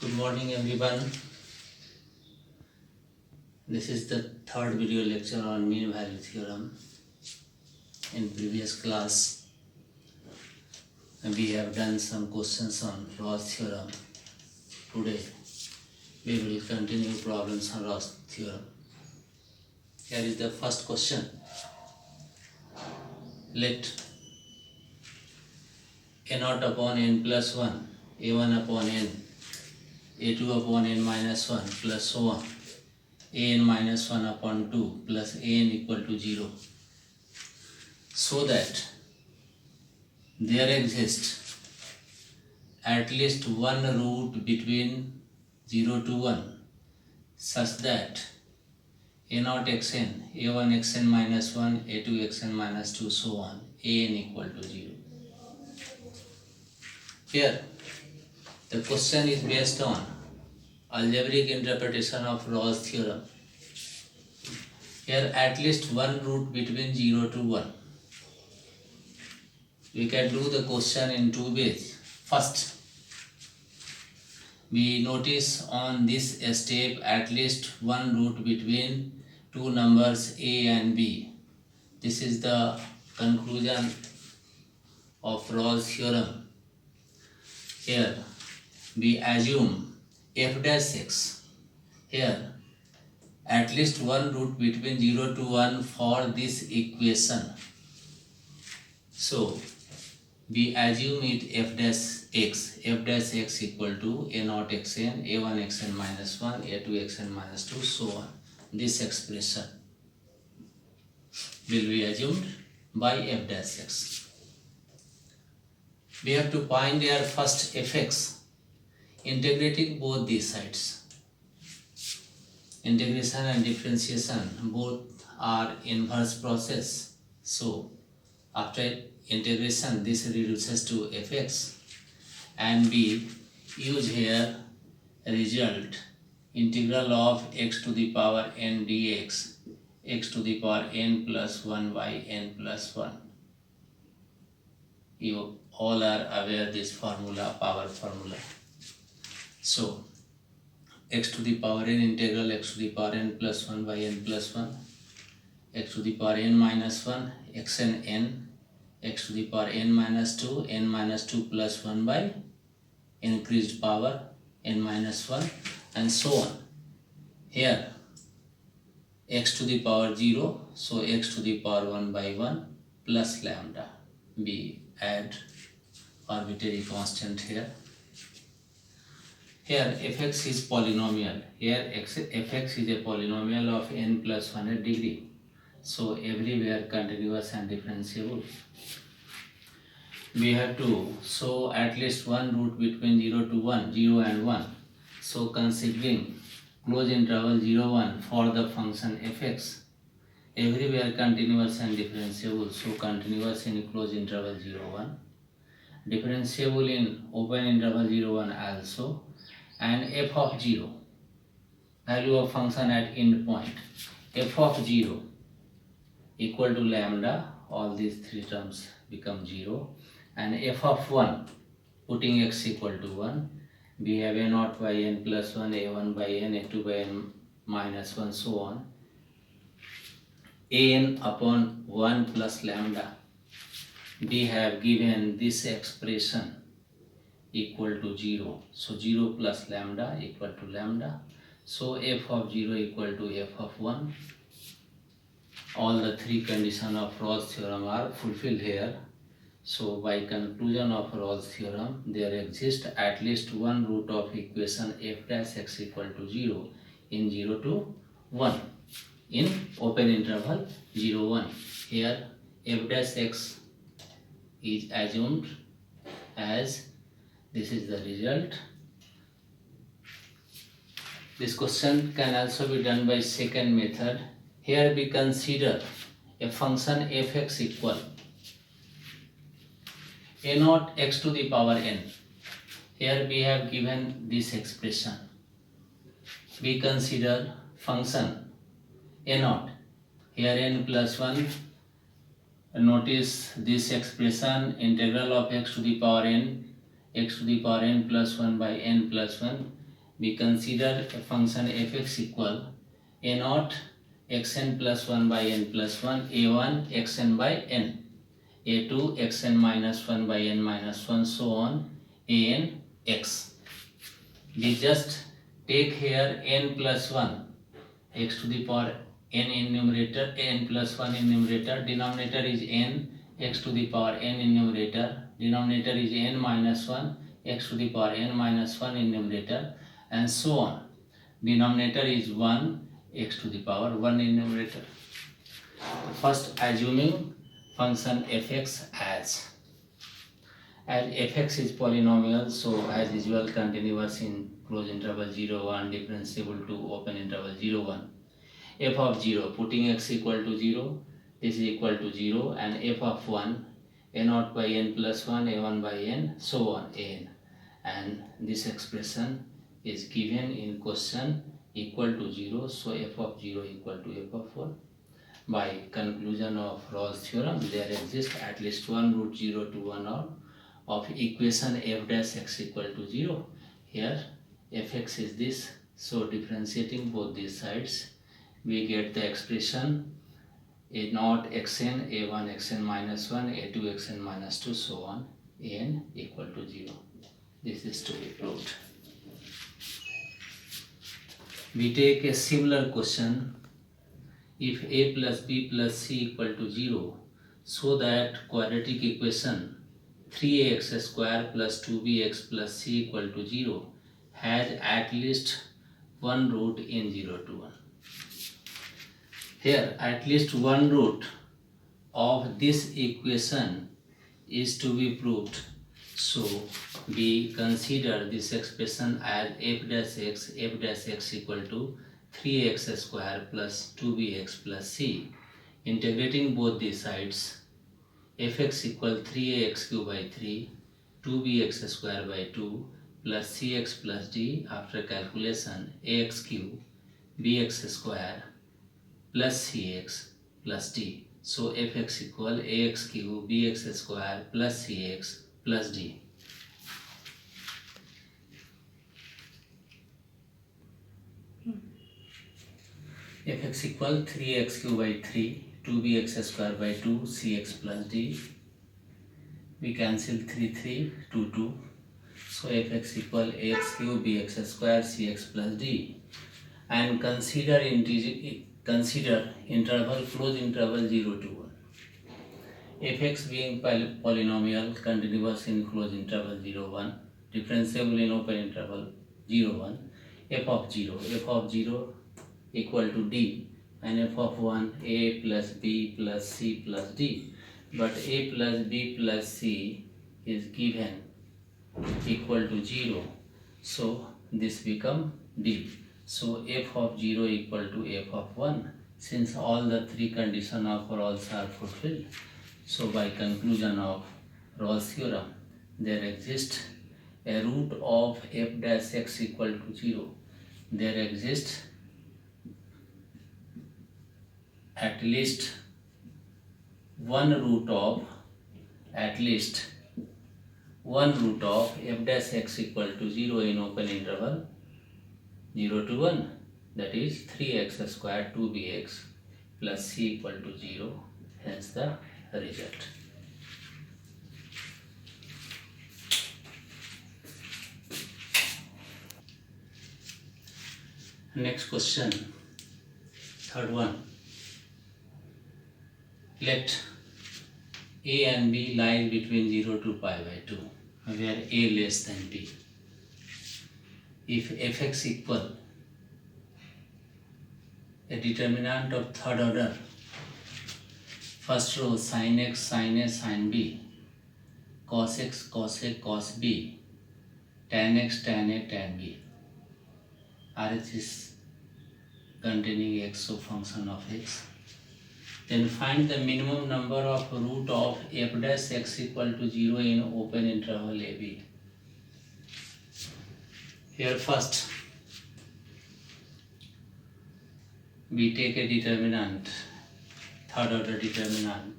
Good morning everyone. This is the third video lecture on mean value theorem. In previous class we have done some questions on Ross theorem. Today we will continue problems on Ross theorem. Here is the first question. Let a0 upon n plus 1, a1 upon n, a2 upon n minus 1 plus so on, an minus 1 upon 2 plus an equal to 0, so that there exists at least one root between 0 to 1 such that a0 xn, a1 xn minus 1, a2 xn minus 2, so on, an equal to 0. Here the question is based on algebraic interpretation of Ross theorem. Here at least one root between 0 to 1. We can do the question in two ways. First, we notice on this step at least one root between two numbers a and b. This is the conclusion of Ross theorem. Here we assume f dash x. Here at least one root between 0 to 1 for this equation. So we assume it f dash x equal to a0 xn, a1 xn minus 1, a2 xn minus 2, so on. This expression will be assumed by f dash x. We have to find here first fx, integrating both these sides. Integration and differentiation both are inverse process. So after integration this reduces to fx, and we use here result integral of x to the power n dx, x to the power n plus 1 by n plus 1. You all are aware this formula, power formula. So x to the power n integral x to the power n plus 1 by n plus 1, x to the power n minus 1, xn n, x to the power n minus 2, n minus 2 plus 1 by increased power n minus 1, and so on. Here x to the power 0, so x to the power 1 by 1 plus lambda. We add arbitrary constant here. Here fx is polynomial. Here fx is a polynomial of n plus 1 degree. So everywhere continuous and differentiable. We have to show at least one root between 0 to 1, 0 and 1. So considering closed interval 0, 1 for the function fx, everywhere continuous and differentiable. So continuous in closed interval 0, 1. Differentiable in open interval 0, 1 also, and f of 0, value of function at end point, f of 0 equal to lambda, all these three terms become 0, and f of 1, putting x equal to 1, we have a0 by n plus 1, a1 by n, a2 by n minus 1, so on, an upon 1 plus lambda. We have given this expression equal to 0. So 0 plus lambda equal to lambda. So f of 0 equal to f of 1. All the three conditions of Ross theorem are fulfilled here. So by conclusion of Ross theorem, there exists at least one root of equation f dash x equal to 0 in 0 to 1 in open interval 0, 1. Here f dash x is assumed as, this is the result. This question can also be done by second method. Here we consider a function fx equal a0 x to the power n. Here we have given this expression. We consider function a0. Here n plus 1. Notice this expression integral of x to the power n, x to the power n plus 1 by n plus 1, we consider a function fx equal a naught xn plus 1 by n plus 1, a1 xn by n, a2 xn minus 1 by n minus 1, so on, an x. We just take here n plus 1, x to the power n in numerator, n plus 1 in numerator, denominator is n, x to the power n in numerator, denominator is n minus 1, x to the power n minus 1 in numerator, and so on. Denominator is 1, x to the power 1 in numerator. First, assuming function fx as fx is polynomial, so as usual continuous in close interval 0 1, differentiable to open interval 0 1. F of 0, putting x equal to 0, this is equal to 0, and f of 1, a naught by n plus 1, a1 by n, so on, an. And this expression is given in question equal to 0, so f of 0 equal to f of 1. By conclusion of Rawls theorem, there exists at least one root 0 to 1 of equation f dash x equal to 0. Here fx is this, so differentiating both these sides, we get the expression a naught xn, a1 xn minus 1, a2 xn minus 2, so on, an equal to 0. This is to be proved. We take a similar question. If a plus b plus c equal to 0, so that quadratic equation 3ax square plus 2bx plus c equal to 0 has at least one root in 0 to 1. Here, at least one root of this equation is to be proved. So, we consider this expression as f dash x equal to 3x square plus 2bx plus c. Integrating both these sides, fx equal 3ax cube by 3, 2bx square by 2 plus cx plus d. After calculation, ax cube bx square plus cx plus d. So fx equal ax cube bx square plus cx plus d. Fx equal 3x cube by 3, 2bx square by 2, cx plus d. We cancel 3, 2. So fx equal ax cube bx square cx plus d. And consider interval, close interval 0 to 1. Fx being polynomial, continuous in close interval 0 1, differentiable in open interval 0 1. F of 0 equal to d, and f of 1 a plus b plus c plus d. But a plus b plus c is given equal to 0, so this become d. So f of 0 equal to f of 1, since all the three conditions of Rawls are fulfilled. So by conclusion of Rawls theorem, there exists a root of f dash x equal to 0. There exists at least one root of f dash x equal to 0 in open interval 0 to 1, that is 3x square 2bx plus c equal to 0, hence the result. Next question, third one. Let a and b lie between 0 to pi by 2, where a less than b. If fx equal a determinant of third order, first row sin x, sin a, sin b, cos x, cos a, cos b, tan x, tan a, tan b. RH is containing x, so function of x. Then find the minimum number of root of f dash x equal to 0 in open interval AB. Here first, we take a determinant, third order determinant,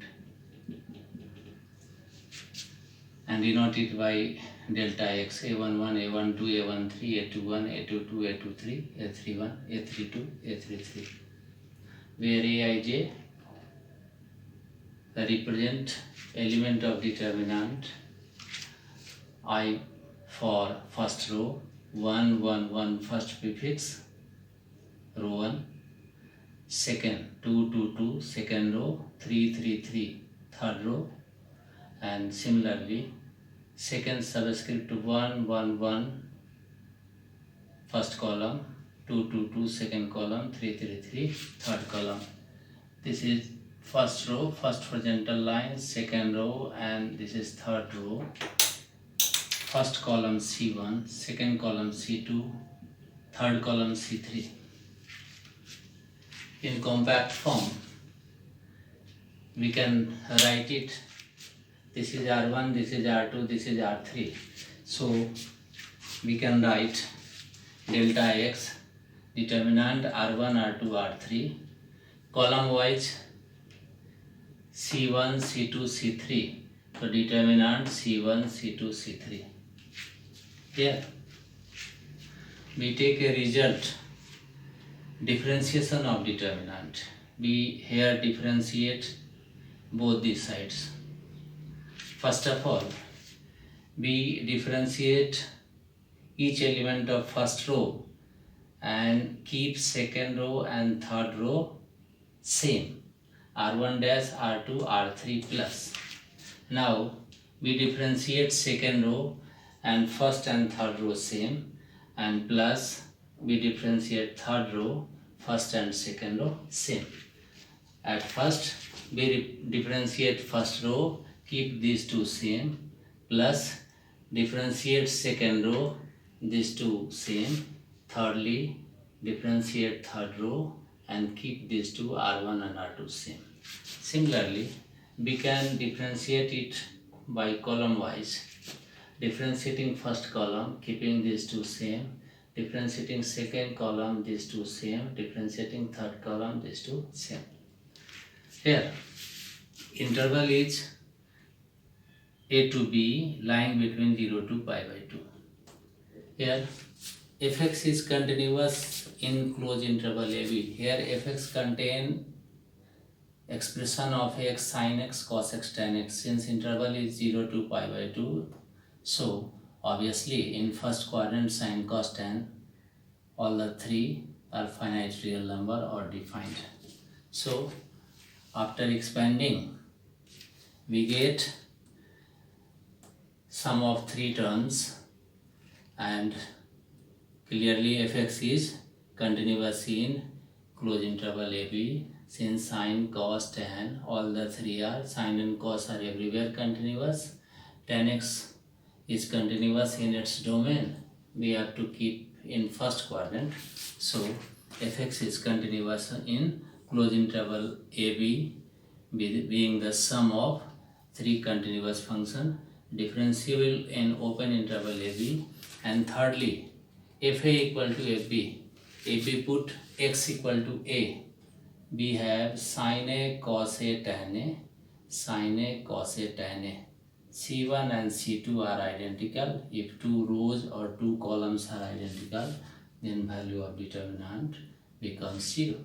and denote it by delta x a11, a12, a13, a21, a22, a23, a31, a32, a33, where aij represent element of determinant I for first row, 1 1 1 first prefix, row 1, second 2 2 2 second row, 3 3 3 third row, and similarly second subscript 1 1 1 first column, 2 2 2 second column, 3 3 3 third column. This is first row, first horizontal line, second row, and this is third row. First column C1, second column C2, third column C3. In compact form, we can write it. This is R1, this is R2, this is R3. So we can write delta X, determinant R1, R2, R3, column wise C1, C2, C3. So determinant C1, C2, C3. Here we take a result, differentiation of determinant. We here differentiate both these sides. First of all, we differentiate each element of first row and keep second row and third row same, R1 dash, R2, R3 plus. Now we differentiate second row and first and third row same, and plus we differentiate third row, first and second row same. At first we differentiate first row, keep these two same, plus differentiate second row, these two same. Thirdly, differentiate third row and keep these two R1 and R2 same. Similarly, we can differentiate it by column wise. Differentiating first column, keeping these two same. Differentiating second column, these two same. Differentiating third column, these two same. Here, interval is a to b lying between 0 to pi by 2. Here, fx is continuous in closed interval ab. Here, fx contain expression of x sin x cos x tan x. Since interval is 0 to pi by 2, so obviously in first quadrant sin cos tan, all the three are finite real number or defined. So after expanding, we get sum of three terms, and clearly fx is continuous in closed interval ab. Since sin, cos, tan, all the three are, sin and cos are everywhere continuous. Tan x is continuous in its domain. We have to keep in first quadrant. So fx is continuous in closed interval ab, being the sum of three continuous functions, differentiable in open interval ab. And thirdly, fa equal to fb. If we put x equal to a, we have sin a cos a tan a, sin a cos a tan a. C1 and C2 are identical. If two rows or two columns are identical, then value of determinant becomes 0.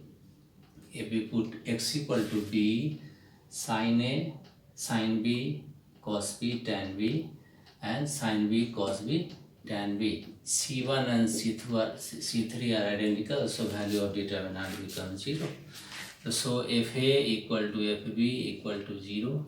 If we put x equal to b, sin a, sin b, cos b, tan b, and sin b, cos b, tan b. C1 and C3 are identical, so value of determinant becomes 0. So fa equal to fb equal to 0.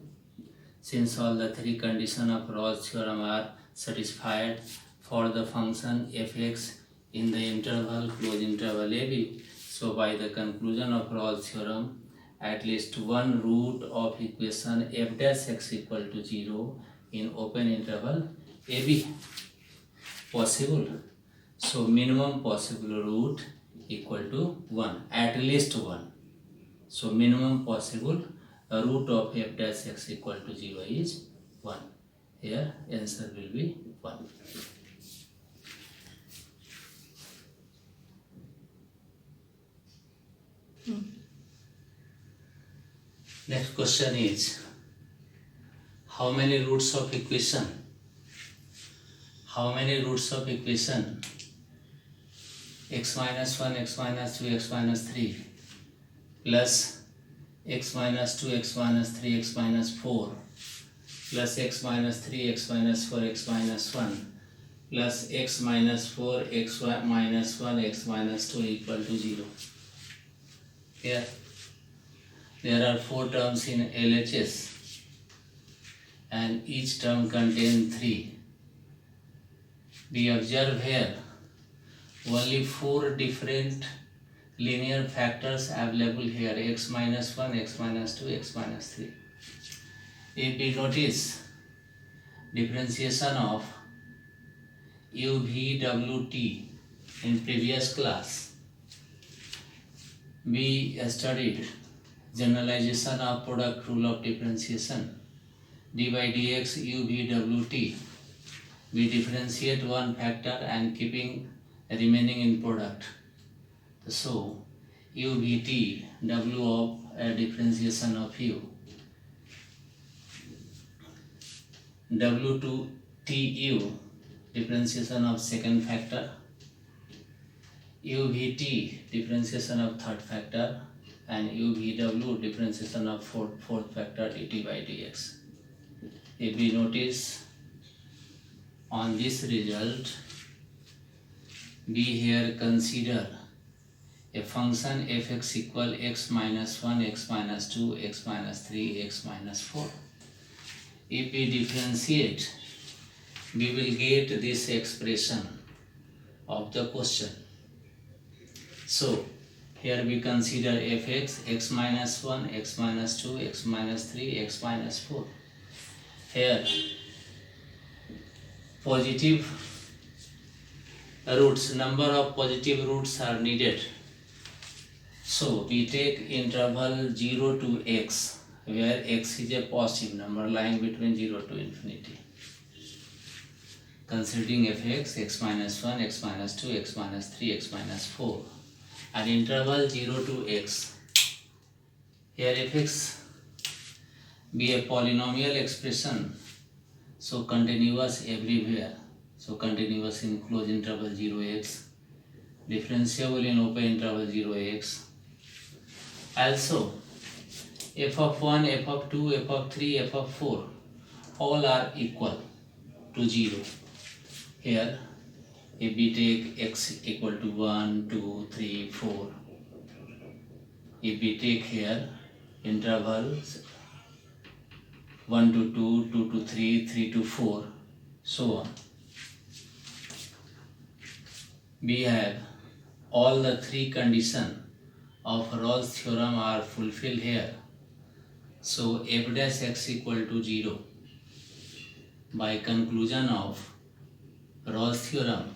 Since all the three conditions of Rawls theorem are satisfied for the function fx in the interval closed interval ab, so by the conclusion of Rawls theorem, at least one root of equation f dash x equal to 0 in open interval ab possible. So minimum possible root equal to 1, at least 1. So minimum possible root of f dash x equal to 0 is 1. Here answer will be 1. Next question is, how many roots of equation how many roots of equation x minus 1, x minus 2, x minus 3 plus x minus 2, x minus 3, x minus 4 plus x minus 3, x minus 4, x minus 1 plus x minus 4, x minus 1, x minus 2 equal to 0. Here there are 4 terms in LHS and each term contains 3. We observe here only 4 different linear factors available here, x minus 1, x minus 2, x minus 3. If we notice differentiation of UVWT in previous class, we studied generalization of product rule of differentiation. d by dx UVWT, we differentiate one factor and keeping remaining in product. So UVT, W of differentiation of U, W to TU, differentiation of second factor, UVT, differentiation of third factor, and UVW, differentiation of fourth factor dt by dx. If we notice on this result, we here consider a function fx equal x minus 1, x minus 2, x minus 3, x minus 4. If we differentiate, we will get this expression of the question. So here we consider fx, x minus 1, x minus 2, x minus 3, x minus 4. Here positive roots, number of positive roots are needed. So we take interval 0 to x, where x is a positive number lying between 0 to infinity. Considering fx, x minus 1, x minus 2, x minus 3, x minus 4, and interval 0 to x. Here fx be a polynomial expression, so continuous everywhere. So continuous in closed interval 0x, differentiable in open interval 0x. Also, f of 1, f of 2, f of 3, f of 4, all are equal to 0. Here, if we take x equal to 1, 2, 3, 4, if we take here intervals 1 to 2, 2 to 3, 3 to 4, so on, we have all the 3 conditions of Rolle's theorem are fulfilled here. So f dash x equal to 0. By conclusion of Rolle's theorem,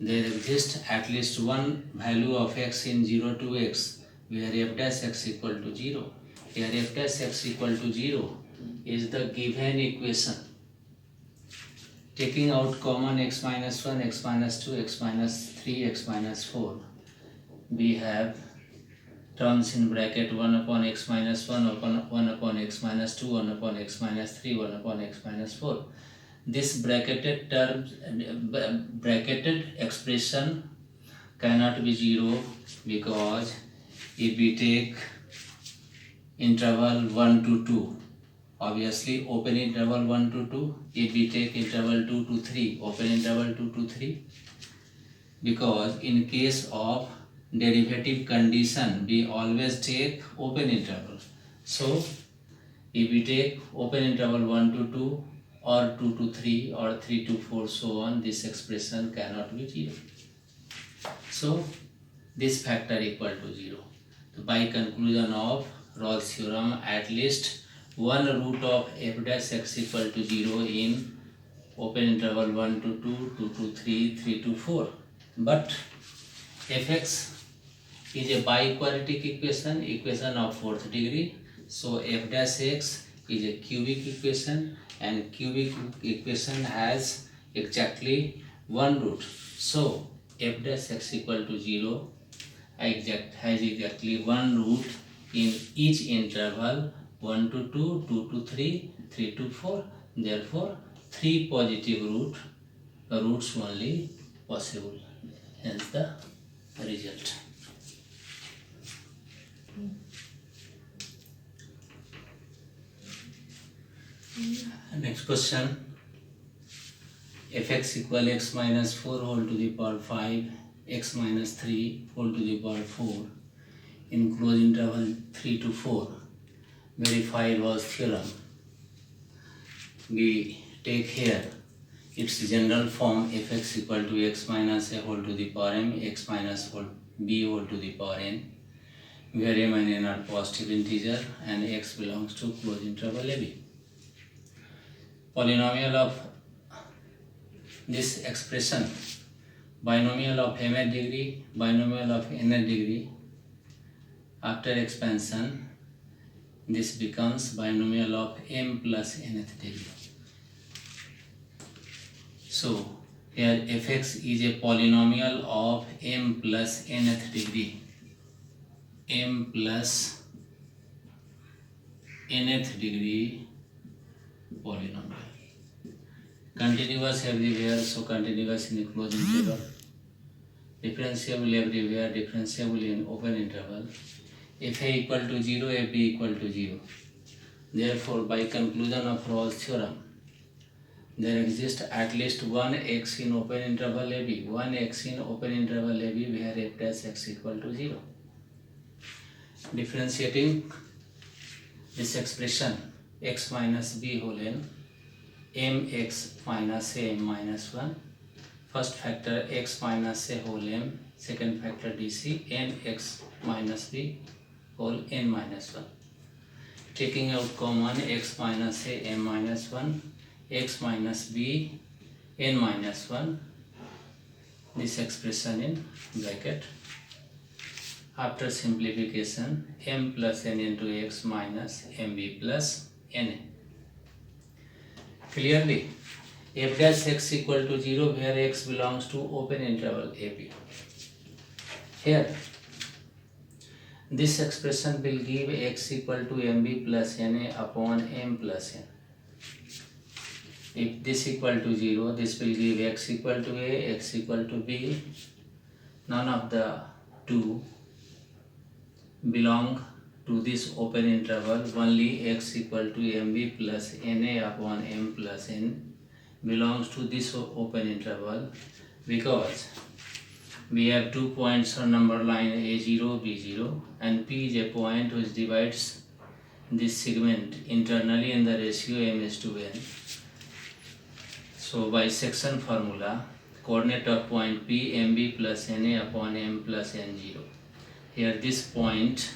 there exists at least one value of x in 0 to x where f dash x equal to 0. Here f dash x equal to 0 is the given equation. Taking out common x minus 1, x minus 2, x minus 3, x minus 4, we have terms in bracket 1 upon x minus 1, 1 upon x minus 2, 1 upon x minus 3, 1 upon x minus 4. This bracketed expression cannot be 0 because if we take interval 1 to 2, obviously open interval 1 to 2, if we take interval 2 to 3, open interval 2 to 3, because in case of derivative condition we always take open interval. So if we take open interval 1 to 2 or 2 to 3 or 3 to 4, so on, this expression cannot be 0. So this factor equal to 0. So by conclusion of Rolle's theorem, at least one root of f dash x equal to 0 in open interval 1 to 2, 2 to 3, 3 to 4. But fx is a biquadratic equation of fourth degree. So f dash x is a cubic equation, and cubic equation has exactly one root. So f dash x equal to 0 has exactly one root in each interval 1 to 2, 2 to 3, 3 to 4. Therefore, 3 positive root roots only possible, hence the result. Next question, fx equal x minus 4 whole to the power 5, x minus 3 whole to the power 4 in closed interval 3 to 4. Verify Rawls theorem. We take here its general form fx equal to x minus a whole to the power m, x minus b whole to the power n, where m and n are positive integer and x belongs to closed interval ab. Polynomial of this expression, binomial of mth degree, binomial of nth degree. After expansion, this becomes binomial of m plus nth degree. So here fx is a polynomial of m plus nth degree, m plus nth degree polynomial. Continuous everywhere, so continuous in a closed interval. Differentiable everywhere, differentiable in open interval. If a equal to 0, if b equal to 0. Therefore, by conclusion of Rawls theorem, there exists at least one x in open interval ab, one x in open interval ab where f dash x equal to 0. Differentiating this expression, x minus b whole n, mx minus a m minus 1, first factor x minus a whole m, second factor dc mx minus b whole n minus 1. Taking out common x minus a m minus 1, x minus b n minus 1, this expression in bracket. After simplification, m plus n into x minus mb plus n. Clearly, f dash x equal to 0 where x belongs to open interval ab. Here, this expression will give x equal to mb plus na upon m plus n. If this equal to 0, this will give x equal to a, x equal to b. None of the two belong to this open interval, only x equal to mb plus na upon m plus n belongs to this open interval, because we have 2 points on number line a0, b0, and p is a point which divides this segment internally in the ratio m is to n. So by section formula, coordinate of point p mb plus na upon m plus n0. Here this point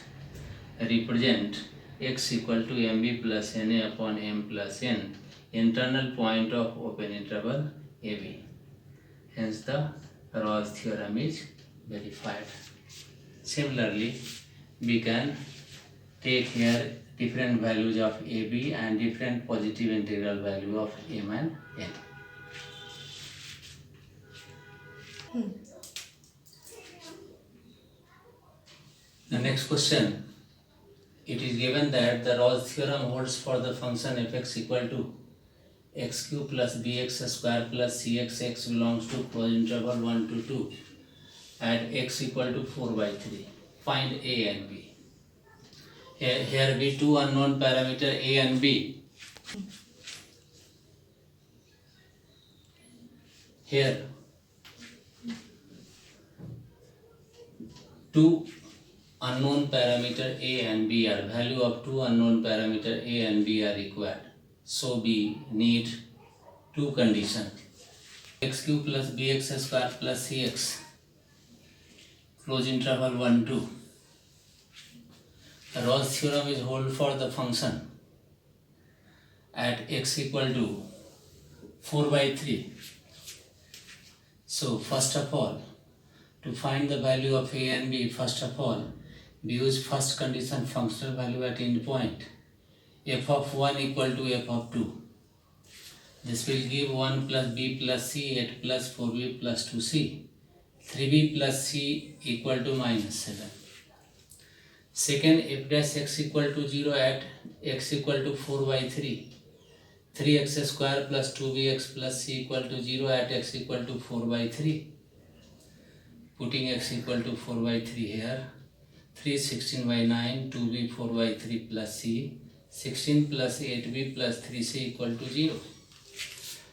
represent x equal to mb plus na upon m plus n, internal point of open interval ab. Hence the Rawls theorem is verified. Similarly, we can take here different values of ab and different positive integral value of m and n. The next question, it is given that the Rawls theorem holds for the function fx equal to x cube plus bx square plus cx x belongs to closed interval 1 to 2 at x equal to 4 by 3. Find a and b. Here be two unknown parameter a and b. Here two unknown parameter a and b are value of two unknown parameter a and b are required. So we need two conditions. X cube plus bx square plus cx, close interval 1 2. The Rawls theorem is hold for the function at x equal to 4 by 3. So first of all, to find the value of a and b, first of all, we use first condition functional value at end point. F of 1 equal to f of 2. This will give 1 plus b plus c at plus 4b plus 2c. 3b plus c equal to minus 7. Second, f dash x equal to 0 at x equal to 4 by 3. 3x square plus 2bx plus c equal to 0 at x equal to 4 by 3. Putting x equal to 4 by 3 here. 3 16 by 9, 2b 4 by 3 plus c. 16 plus 8b plus 3c equal to 0.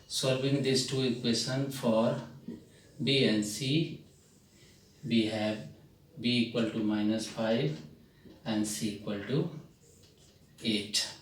Solving these two equations for b and c, we have b equal to minus 5 and c equal to 8.